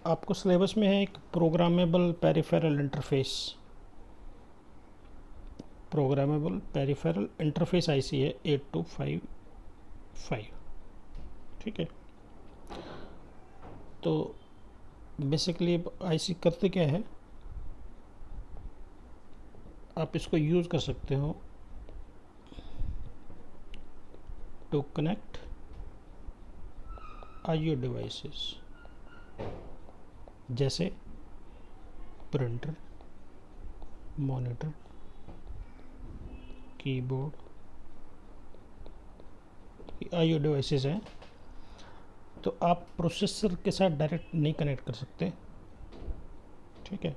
आपको सिलेबस में है एक programmable peripheral interface. Programmable peripheral interface IC है 8255। ठीक है, तो बेसिकली आईसी करते क्या है, आप इसको यूज़ कर सकते हो टू कनेक्ट आईओ डिवाइसेस, जैसे printer, monitor, keyboard, IO devices हैं। तो आप प्रोसेसर के साथ डायरेक्ट नहीं कनेक्ट कर सकते। ठीक है,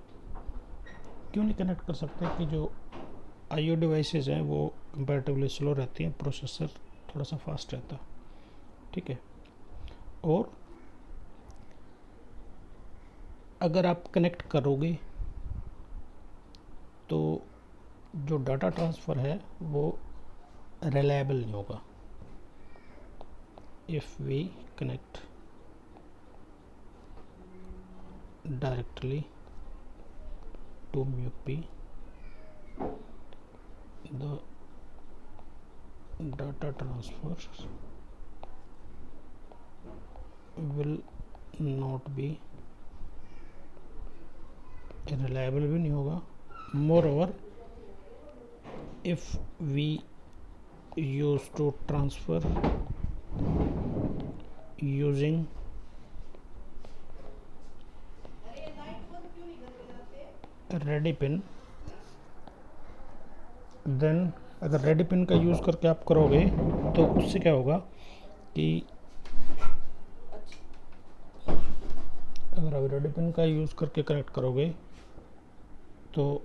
क्यों नहीं कनेक्ट कर सकते कि जो आईओ डिवाइसेस हैं वो कंपैरेटिवली स्लो रहती हैं, प्रोसेसर थोड़ा सा फास्ट रहता है। ठीक है, और अगर आप कनेक्ट करोगे तो जो डाटा ट्रांसफ़र है वो रिलायबल नहीं होगा। If we connect directly to MUPI, the data transfer will not be reliable, भी नहीं होगा। Moreover, if we use to transfer using ready pin, then अगर रेडी पिन का यूज़ करके आप करोगे तो उससे क्या होगा कि अगर आप रेडी पिन का यूज़ करके कनेक्ट करोगे तो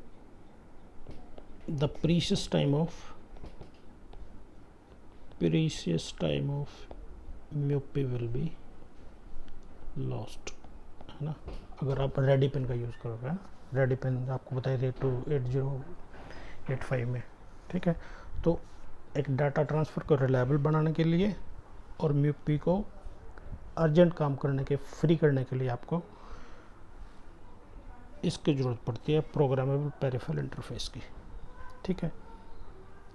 the precious time of mu P will be lost, है ना। अगर आप रेडी पिन का यूज़ करोगे, रेडी पिन आपको बताई थी 8085 में। ठीक है, तो एक डाटा ट्रांसफ़र को रिलायबल बनाने के लिए और म्यूपी को अर्जेंट काम करने के फ्री करने के लिए आपको इसकी ज़रूरत पड़ती है, प्रोग्रामेबल पेरिफेरल इंटरफेस की। ठीक है,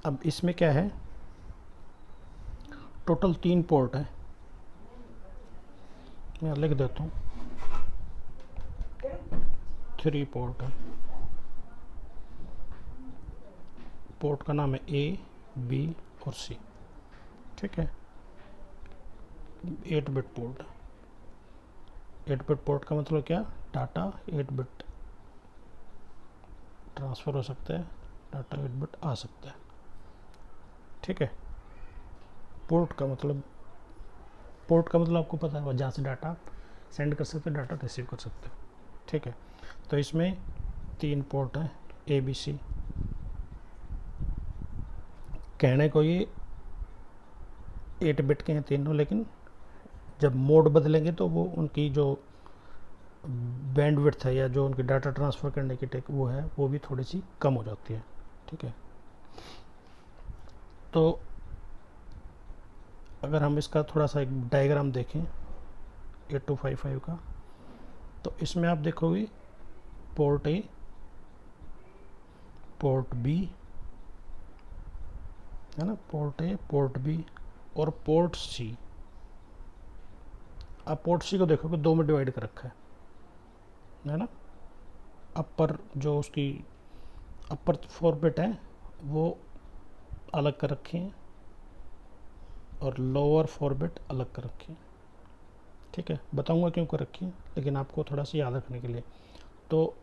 अब इसमें क्या है, टोटल 3 पोर्ट है। मैं लिख देता हूँ, 3 पोर्ट है। पोर्ट का नाम है A, B और C। ठीक है, 8 बिट पोर्ट है। 8 बिट पोर्ट का मतलब क्या, डाटा 8 बिट ट्रांसफ़र हो सकता है, डाटा 8 बिट आ सकता है। ठीक है, पोर्ट का मतलब आपको पता है, जहाँ से डाटा सेंड कर सकते हो, डाटा रिसीव कर सकते हो। ठीक है, तो इसमें 3 पोर्ट हैं ABC। कहने को ये 8 बिट के हैं तीनों, लेकिन जब मोड बदलेंगे तो वो उनकी जो बैंडविड्थ है या जो उनकी डाटा ट्रांसफ़र करने की वो है वो भी थोड़ी सी कम हो जाती है। ठीक है, तो अगर हम इसका थोड़ा सा एक डायग्राम देखें 8255 का, तो इसमें आप देखोगे पोर्ट A, पोर्ट B, है ना, पोर्ट A, पोर्ट B और पोर्ट C। आप पोर्ट C को देखोगे 2 में डिवाइड कर रखा है ना। अपर जो उसकी अपर 4 बिट है वो अलग कर रखे हैं और लोअर 4 बिट अलग कर रखे हैं। ठीक है, बताऊंगा क्यों कर रखी है, लेकिन आपको थोड़ा सा याद रखने के लिए। तो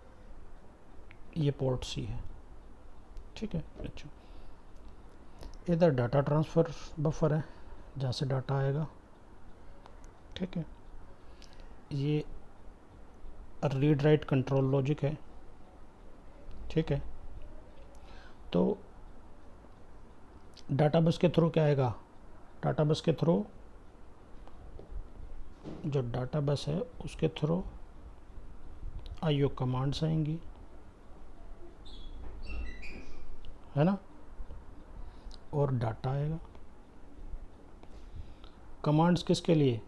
ये पोर्ट C है। ठीक है, अच्छा, इधर डाटा ट्रांसफ़र बफर है जहाँ से डाटा आएगा। ठीक है, ये रीड राइट कंट्रोल लॉजिक है। ठीक है, तो डाटा बस के थ्रू क्या आएगा, डाटा बस के थ्रू जो डाटा बस है उसके थ्रू आईओ कमांड्स आएंगी, है ना, और डाटा आएगा। कमांड्स किसके लिए,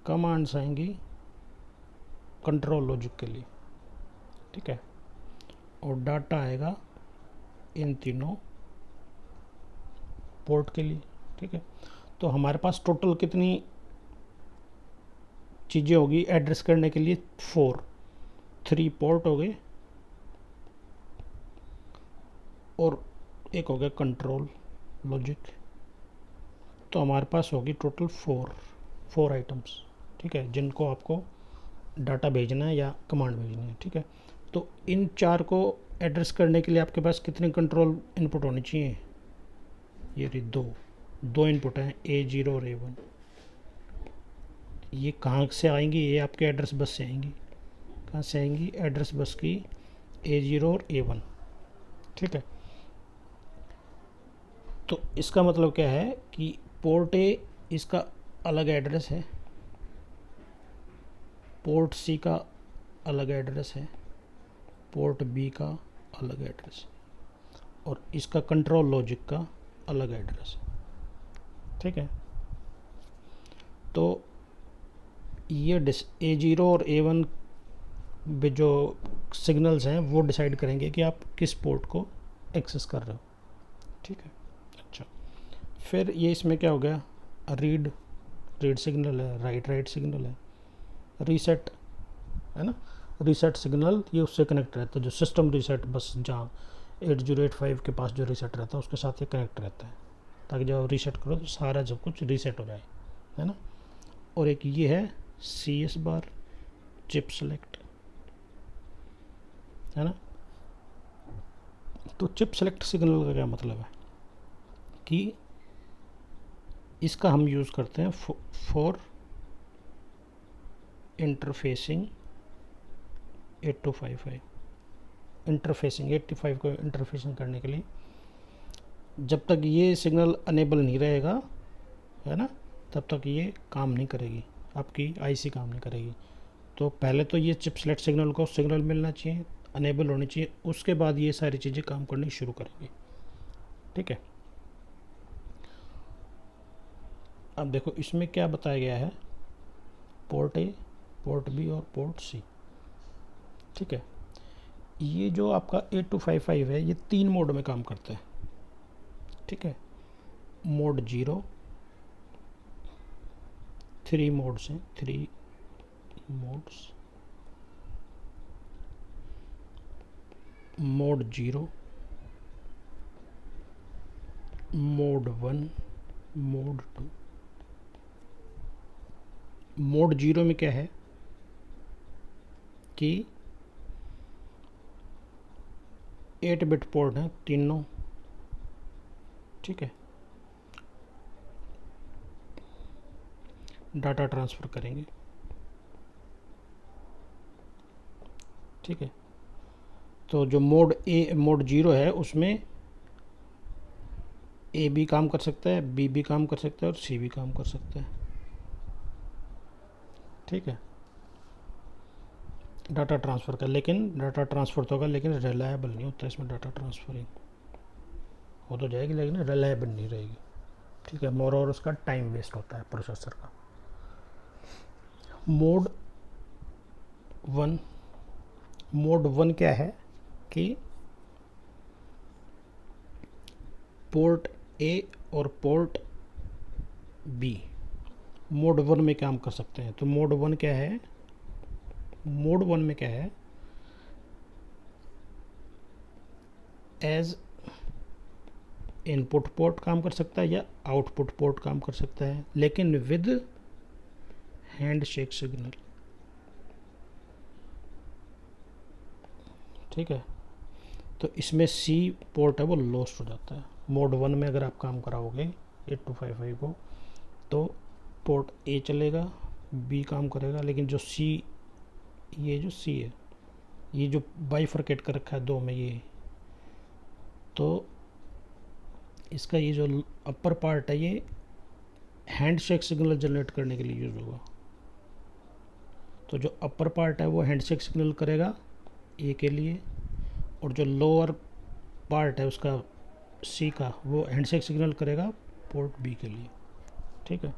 कमांड्स आएंगी कंट्रोल लॉजिक के लिए, ठीक है, और डाटा आएगा इन तीनों पोर्ट के लिए, ठीक है। तो हमारे पास टोटल कितनी चीज़ें होगी एड्रेस करने के लिए? 3 पोर्ट हो गए और एक हो गया कंट्रोल लॉजिक। तो हमारे पास होगी टोटल 4 आइटम्स, ठीक है, जिनको आपको डाटा भेजना है या कमांड भेजनी है, ठीक है। तो इन 4 को एड्रेस करने के लिए आपके पास कितने कंट्रोल इनपुट होने चाहिए? ये रही 2 इनपुट हैं, A0 और A1। ये कहाँ से आएंगी? ये आपके एड्रेस बस से आएंगी। कहाँ से आएंगी? एड्रेस बस की A0 और A1, ठीक है। तो इसका मतलब क्या है कि पोर्ट A इसका अलग एड्रेस है, पोर्ट C का अलग एड्रेस है, पोर्ट B का अलग एड्रेस है, और इसका कंट्रोल लॉजिक का अलग एड्रेस है, ठीक है। तो ये A0 और A1 में जो सिग्नल्स हैं वो डिसाइड करेंगे कि आप किस पोर्ट को एक्सेस कर रहे हो, ठीक है। अच्छा, फिर ये इसमें क्या हो गया? रीड सिग्नल है, राइट सिग्नल है, रीसेट है ना, रीसेट सिग्नल ये उससे कनेक्ट रहता है, जो सिस्टम रीसेट बस जहाँ 8085 के पास जो रीसेट रहता है उसके साथ ये कनेक्ट रहता है, ताकि जब रीसेट करो तो सारा सब कुछ रीसेट हो जाए, है ना। और एक ये है CS बार चिप सेलेक्ट, है ना। तो चिप सेलेक्ट सिग्नल का क्या मतलब है कि इसका हम यूज़ करते हैं फॉर इंटरफेसिंग 8255, इंटरफेसिंग 85 को इंटरफेसिंग करने के लिए। जब तक ये सिग्नल अनेबल नहीं रहेगा, है ना, तब तक ये काम नहीं करेगी, आपकी आईसी काम नहीं करेगी। तो पहले तो ये चिप सेलेक्ट सिग्नल को सिग्नल मिलना चाहिए, अनेबल होनी चाहिए, उसके बाद ये सारी चीज़ें काम करनी शुरू करेंगी, ठीक है। अब देखो इसमें क्या बताया गया है, पोर्ट A, पोर्ट B और पोर्ट C, ठीक है। ये जो आपका 8255 है ये 3 मोड में काम करता है, ठीक है। मोड 0, 3 मोड्स हैं, 3 modes, mode 0, mode 1, mode 2। Mode 0 में क्या है कि 8 बिट पोर्ट हैं तीनों, ठीक है, डाटा ट्रांसफ़र करेंगे, ठीक है। तो जो मोड 0 है उसमें A भी काम कर सकता है, B भी काम कर सकता है और C भी काम कर सकता है, ठीक है। डाटा ट्रांसफ़र का, लेकिन डाटा ट्रांसफ़र तो होगा लेकिन रिलायबल नहीं होता इसमें। डाटा ट्रांसफरिंग हो तो जाएगी लेकिन रिलायबल नहीं रहेगी, ठीक है, मोर और उसका टाइम वेस्ट होता है प्रोसेसर का। मोड 1 क्या है कि पोर्ट A और पोर्ट B मोड 1 में काम कर सकते हैं। तो मोड 1 क्या है? मोड 1 में क्या है, एज इनपुट पोर्ट काम कर सकता है या आउटपुट पोर्ट काम कर सकता है, लेकिन विद हैंड शेक सिग्नल, ठीक है। तो इसमें C पोर्ट है वो लॉस्ट हो जाता है। मोड 1 में अगर आप काम कराओगे 8255 को तो पोर्ट A चलेगा, B काम करेगा, लेकिन जो C, ये जो C है, ये जो बाइफरकेट कर रखा है 2 में, ये तो इसका ये जो अपर पार्ट है ये हैंडशेक सिग्नल जनरेट करने के लिए यूज़ होगा। तो जो अपर पार्ट है वो हैंडशेक सिग्नल करेगा A के लिए, और जो लोअर पार्ट है उसका C का वो हैंडशेक सिग्नल करेगा पोर्ट B के लिए, ठीक है।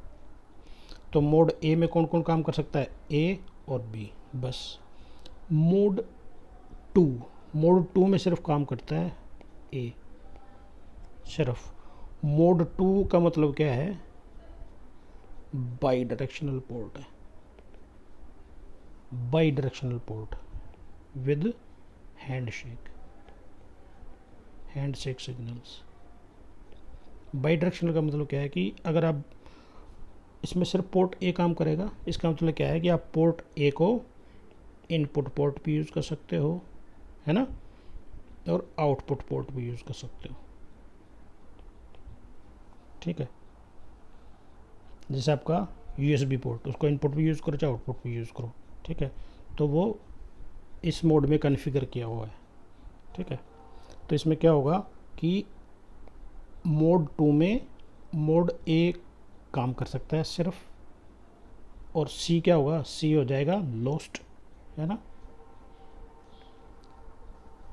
तो मोड A में कौन कौन काम कर सकता है? A और बी, बस। मोड टू, मोड टू में सिर्फ काम करता है ए, सिर्फ। मोड टू का मतलब क्या है, बाई डायरेक्शनल पोर्ट है, by directional port with handshake, handshake signals. By directional का मतलब क्या है कि अगर आप इसमें सिर्फ पोर्ट ए काम करेगा, इसका मतलब क्या है कि आप पोर्ट ए को इनपुट पोर्ट भी यूज़ कर सकते हो, है ना, और आउटपुट पोर्ट भी यूज़ कर सकते हो, ठीक है। जैसे आपका यूएसबी पोर्ट, उसको इनपुट भी यूज़ करो चाहे आउटपुट भी यूज़ करो, ठीक है। तो वो इस मोड में कॉन्फ़िगर किया हुआ है, ठीक है। तो इसमें क्या होगा कि मोड टू में मोड ए काम कर सकता है सिर्फ, और सी क्या होगा, सी हो जाएगा लॉस्ट, है ना।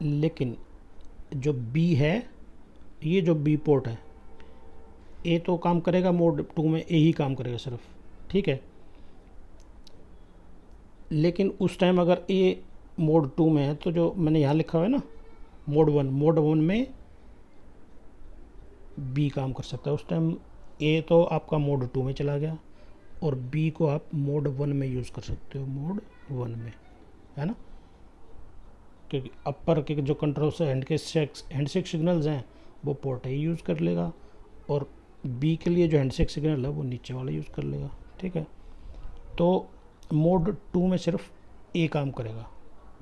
लेकिन जो बी है, ये जो बी पोर्ट है, ए तो काम करेगा मोड टू में, ए ही काम करेगा सिर्फ, ठीक है। लेकिन उस टाइम अगर ए मोड टू में है तो जो मैंने यहाँ लिखा हुआ है ना मोड वन, मोड वन में बी काम कर सकता है। उस टाइम ए तो आपका मोड टू में चला गया और बी को आप मोड वन में यूज़ कर सकते हो, मोड वन में, है ना। क्योंकि अपर के जो कंट्रोल से हैंडशेक सिग्नल्स हैं वो पोर्ट ए यूज़ कर लेगा, और बी के लिए जो हैंडशेक सिग्नल है वो नीचे वाला यूज़ कर लेगा, ठीक है। तो मोड टू में सिर्फ ए काम करेगा,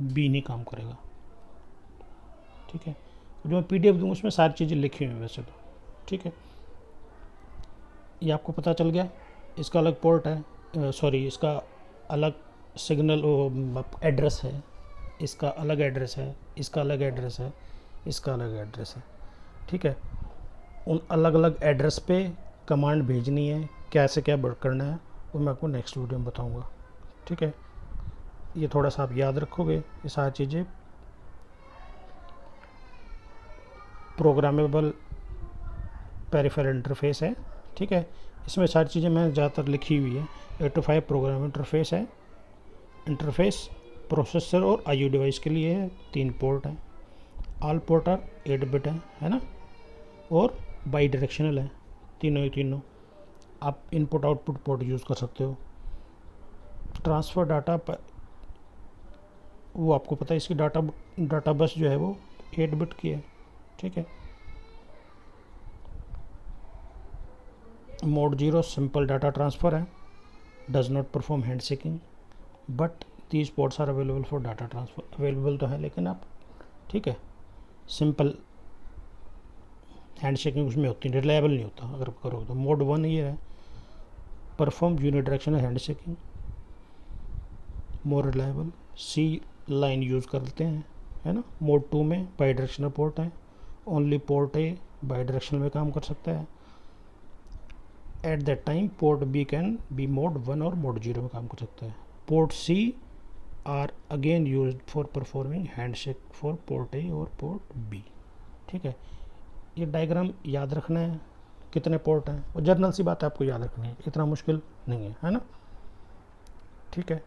बी नहीं काम करेगा, ठीक है। जो मैं पीडीएफ दूंगा उसमें सारी चीज़ें लिखी हुई हैं वैसे तो, ठीक है। ये आपको पता चल गया, इसका अलग पोर्ट है, सॉरी इसका अलग सिग्नल एड्रेस है, इसका अलग एड्रेस है, इसका अलग एड्रेस है, इसका अलग एड्रेस है, ठीक है। उन अलग अलग एड्रेस पे कमांड भेजनी है, कैसे क्या करना है वो मैं आपको नेक्स्ट वीडियो में बताऊंगा, ठीक है। ये थोड़ा सा आप याद रखोगे, ये सारी चीज़ें प्रोग्रामेबल पेरिफेरल इंटरफेस है, ठीक है। इसमें सारी चीज़ें मैं ज़्यादातर लिखी हुई है। 8 to 5 प्रोग्राम इंटरफेस है, इंटरफेस प्रोसेसर और आईओ डिवाइस के लिए है, 3 पोर्ट हैं, ऑल पोर्ट आर 8 बिट है ना, और बाई डायरेक्शनल है, तीनों ही तीनों। आप इनपुट आउटपुट पोर्ट यूज़ कर सकते हो। ट्रांसफ़र डाटा वो आपको पता है, इसकी डाटा बस जो है वो 8 बिट की है, ठीक है। मोड 0 सिंपल डाटा ट्रांसफ़र है, does not perform handshaking, but these ports are available for data transfer. Available तो है लेकिन आप, ठीक है, सिंपल हैंड शेकिंग उसमें होती है, रिलायबल नहीं होता अगर करोगे तो। मोड 1 ये है, perform unidirectional handshaking, more reliable, C line use करते हैं, है ना। मोड 2 में बाई डायरेक्शनल पोर्ट है, only port A bidirectional में काम कर सकता है। At that time port B can be mode 1 और मोड 0 में काम कर सकता है। Port C are again use for performing handshake for port A और पोर्ट बी, ठीक है। ये डायग्राम याद रखना है, कितने पोर्ट हैं, और जर्नल सी बात है, आपको याद रखनी है, इतना मुश्किल नहीं है, है ना, ठीक है।